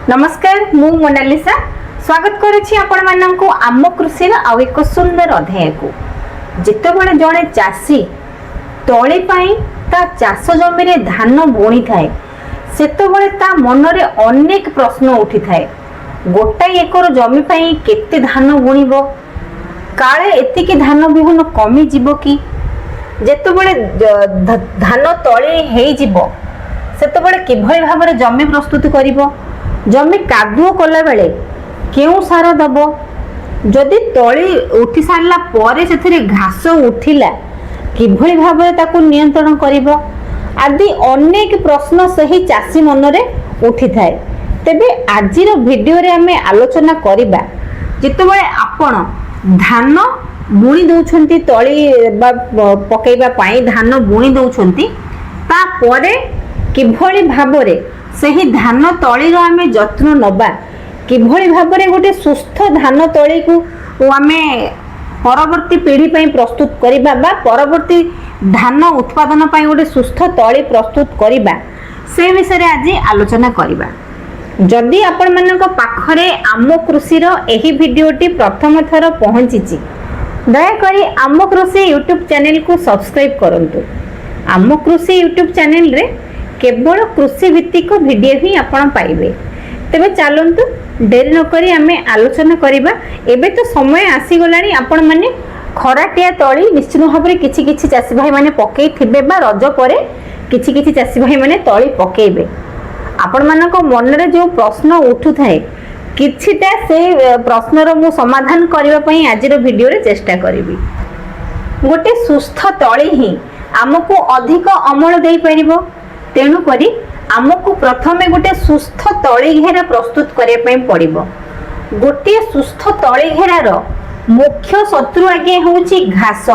नमस्कार मु मोनालिसा स्वागत करुछि आपण माननकु आम कृषि आउ एक सुंदर अध्याय को। जितेबाला जड़े चाषी तली पाई ता चाष जमी रे धान बुणी थाए सेतबेले ता मनरे अनेक प्रश्न उठी थाए। गोटाई एकर जमी पाई केते धान बुणीबो, काले एतिकी धान बिहन कमी जीवो कि, जेतेबेले धान तली हेई जीवो सेतेबेले किभଳି भाबरे जमी प्रस्तुत करिवो, जमी कादुओ कला बेले केउ सार दबो, जदि तली उठी सारला परे सेथिरे घास उठिला किभଳି भाबरे ताकू नियंत्रण करिवो आदि अनेक प्रश्न सही चाषी मनरे उठी थाए। तेबे आजिर वीडियो रे हमें आलोचना करिबा जेतेबेले आपण धान बुणी दउछंती तली बा पकेइबा पाई धान बुणी दउछंती ता परे किभଳି भाबरे सही धान तली आमे जत्न नबा, किभଳି भाबरे गोटे सुस्थ धान तली को आमे परवर्ती पीढ़ी पई प्रस्तुत करिबा बा परवर्ती धान उत्पादन पई गोटे सुस्थ तली प्रस्तुत करिबा से विषय रे आज आलोचना करिबा। जदि आपण मानक पाखरे आम कृषिर एही वीडियोटी प्रथम थर पहुंचीची दयाकरी आम कृषि यूट्यूब चैनल को सब्सक्राइब करंतु। आम कृषि यूट्यूब चैनल रे केवल कृषि भित्तिक वीडियो ही आपण पाइबे। तेबे चलंतु देरी न करी आमे आलोचना करिबा। एबे तो समय आसी गलानी आपण माने खराटिया तली निश्चित भाबरे किछि किछि चाषी भाई माने पकेई थिबे बा रज परे किछि किछि चाषी भाई माने तली पकेइबे। आपण मानक मन रे जो प्रश्न उठु थाए किछिटा से प्रश्नर मु समाधान करिबा पई आजिर वीडियो रे चेष्टा करिबी। गोटे सुस्थ तली ही हमको अधिक अमल देई परिबो, तेणु करी आमको प्रथमे गोटे सुस्थ तली घेरा प्रस्तुत करिया पई पड़िबो। गोटे सुस्थ तली घेरार मुख्य शत्रु आगे होउची घास।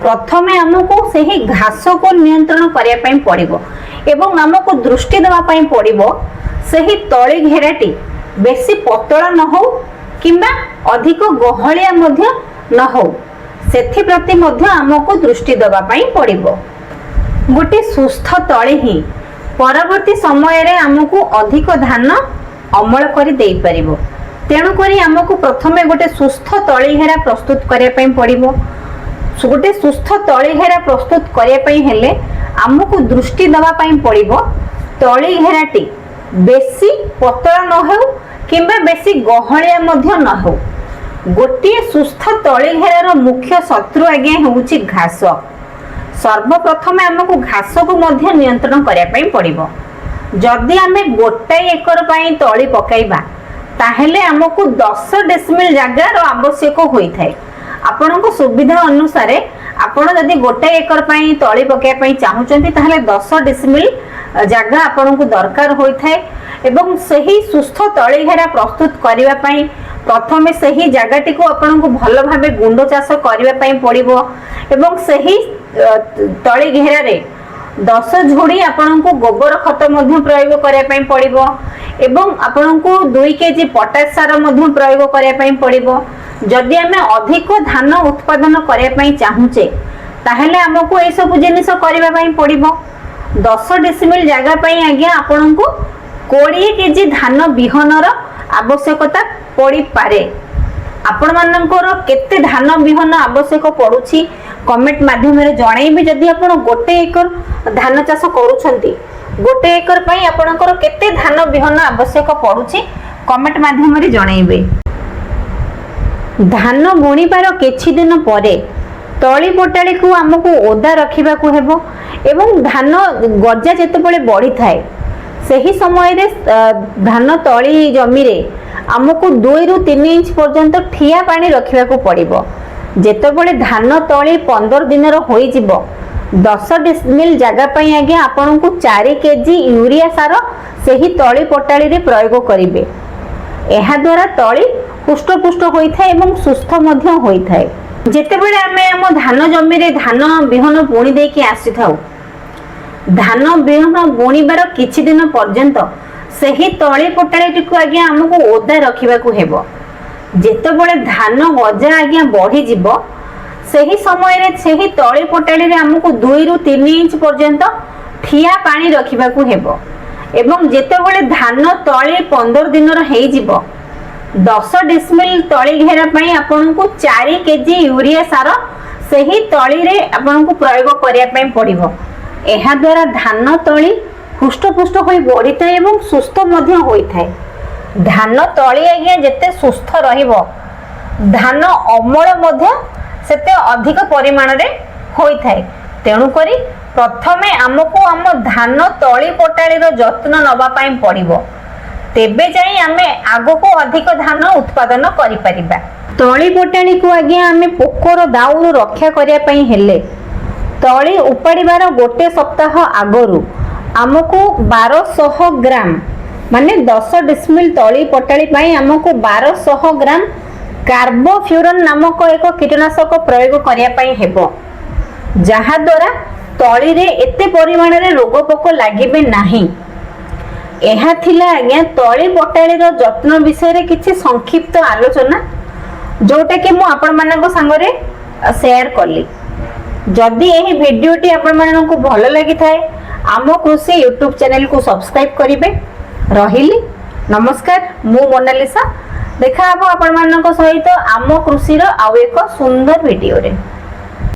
प्रथमे हमको सही घास को नियंत्रण करिया पई पड़िबो एवं हमको दृष्टि देवा पई पड़िबो सही तली घेराटी बेसी पतला न हो किंबा अधिक गहलिया मध्य न हो, सेथि प्रति मध्य हमको दृष्टि देवा पई पड़िबो। गोटे सुस्थ तली ही परवर्ती समय रे हमको अधिक धान अमल करि देई परिबो। तेणु करी हमको प्रथमे गोटे सुस्थ तली घेरा प्रस्तुत करिया पई पड़िबो। गोटे सुस्थ तली घेरा प्रस्तुत करिया पई हेले हमको दृष्टि देवा पई पड़िबो तली घेराटी बेसी पतला न हो किंबा बेसी गहलिया मध्य न हो। गोटे सुस्थ तली घेरार मुख्य शत्रु आगे होउची घास। सर्वप्रथमे हमको घास को मध्य नियंत्रण करिया पई पड़िबो। जदि आमे गोटाई एकर पई तली पकाइबा ताहेले हमको 10 डेसिमिल जगार आवश्यक होई थाए। आपनको सुविधा अनुसार आपण जदि गोटाई एकर पई तली पकाइया पई चाहुचंती ताहेले 10 डेसिमिल जगह आपनको दरकार होई थाए एवं सही सुस्थ तली घेरा प्रस्तुत करिवा पई प्रथमे सही जगहटी को आपनको भलो भाबे गुंड चाष करिवा पई पड़िबो एवं सही तली घेरा रे 10 झोड़ी आपनको गोबर खत मध्य प्रयोग करिया पई पड़िबो एवं आपनको 2 केजी पोटाश सार मध्य प्रयोग करिया पई पड़िबो। जदि हमें अधिक धान उत्पादन करिया पई चाहुचे ताहेले हमको ए सब जिनिस करिवा पई पड़िबो। 10 डेसिमिल जगह पई आज्ञा आपनको 20 केजी धान बिहनर आवश्यकता पड़ी पारे। आपण मानकर केते धान बिहन आवश्यक पड़ुछि कमेंट माध्यम रे जणाइबे। जदि आपण गोटे एकर धान चाष करूछंती गोटे एकर पई आपणकर केते धान बिहन आवश्यक पड़ुछि कमेंट माध्यम रे जणाइबे। धान बुणीबार किछि दिन परे तली पोटाली को हमको ओदा रखिबा को हेबो एवं धान गजा जेतेबेले बढ़ी थाए सही समय रे धान तली जमी रे हमको 2 रु 3 इंच पर्यंत ठिया पानी रखिबा को पड़िबो। जेतेबेले धान तली 15 दिन रो होई जिवो 10 डेसिमिल जगह पई आगे आपनको 4 केजी यूरिया सार सही तली पोटाली रे प्रयोग करिवे। एहा द्वारा तली पुष्टपुष्ट होई थाए एवं सुस्थ मध्य होई थाए। जेतेबेले हमें हम धान जमी रे धान बिहन बुणी देकी आसी थाउ धान बिहन बुणीबार किछि दिन पर्यंत सही तली पोटाली को आगे हमको ओदा रखिबा को हेबो। जेतेबेले धान गजा आगे बढ़ी जिवो सही समय रे सही तली पोटाली रे हमको 2 रु 3 इंच पर्यंत ठिया पानी रखिबा को हेबो एवं जेतेबेले धान तली 15 दिन हेजिब 10 डिसमिल तली घेरा पई आपन को 4 केजी यूरिया सार सही तली रे आपन को प्रयोग करिया पई पड़िबो। एहा द्वारा धान तली हुष्टपुष्ट होई बढ़िଥାଏ एवं सुस्थ मध्य होइଥାଏ। धान तली आज्ञा जेते सुस्थ रहिबो धान अमल मध्य सेते अधिक परिमाण रे होइଥାଏ। तेणु करी प्रथमे आमको आम धान तली पटाड़ी रो जत्न नबा पई पड़िबो, तेबे जाई आमे आगो को अधिक धान उत्पादन करि परिबा। तली पटाड़ी को आज्ञा आमे पोकर दाउरु रक्षा करिया पई हेले तली उपाड़ीबार गोटे सप्ताह आगरु आमको 1200 ग्राम माने 10 डिसमिल तली पटाड़ी पई आमको 1200 ग्राम कार्बोफ्यूरन नामक एक कीटनाशक प्रयोग करिया पई हेबो, जहा द्वारा तली रे एते परिमाण रे रोग पोक लागिबे नाही। एहा थिला आज्ञा तली पटाड़ी रो जत्न विषय रे किछि संक्षिप्त आलोचना जोटा कि मु आपण मानक संगरे शेयर करली। जदि एही वीडियोटी आपण मानक भल लागि थाए आम कृषि यूट्यूब चैनल को सब्सक्राइब करिवे। रहिली नमस्कार, मु मोनालिसा। देखा हबो आपण मानक सहित आम कृषि रो आउ एक सुंदर वीडियो रे।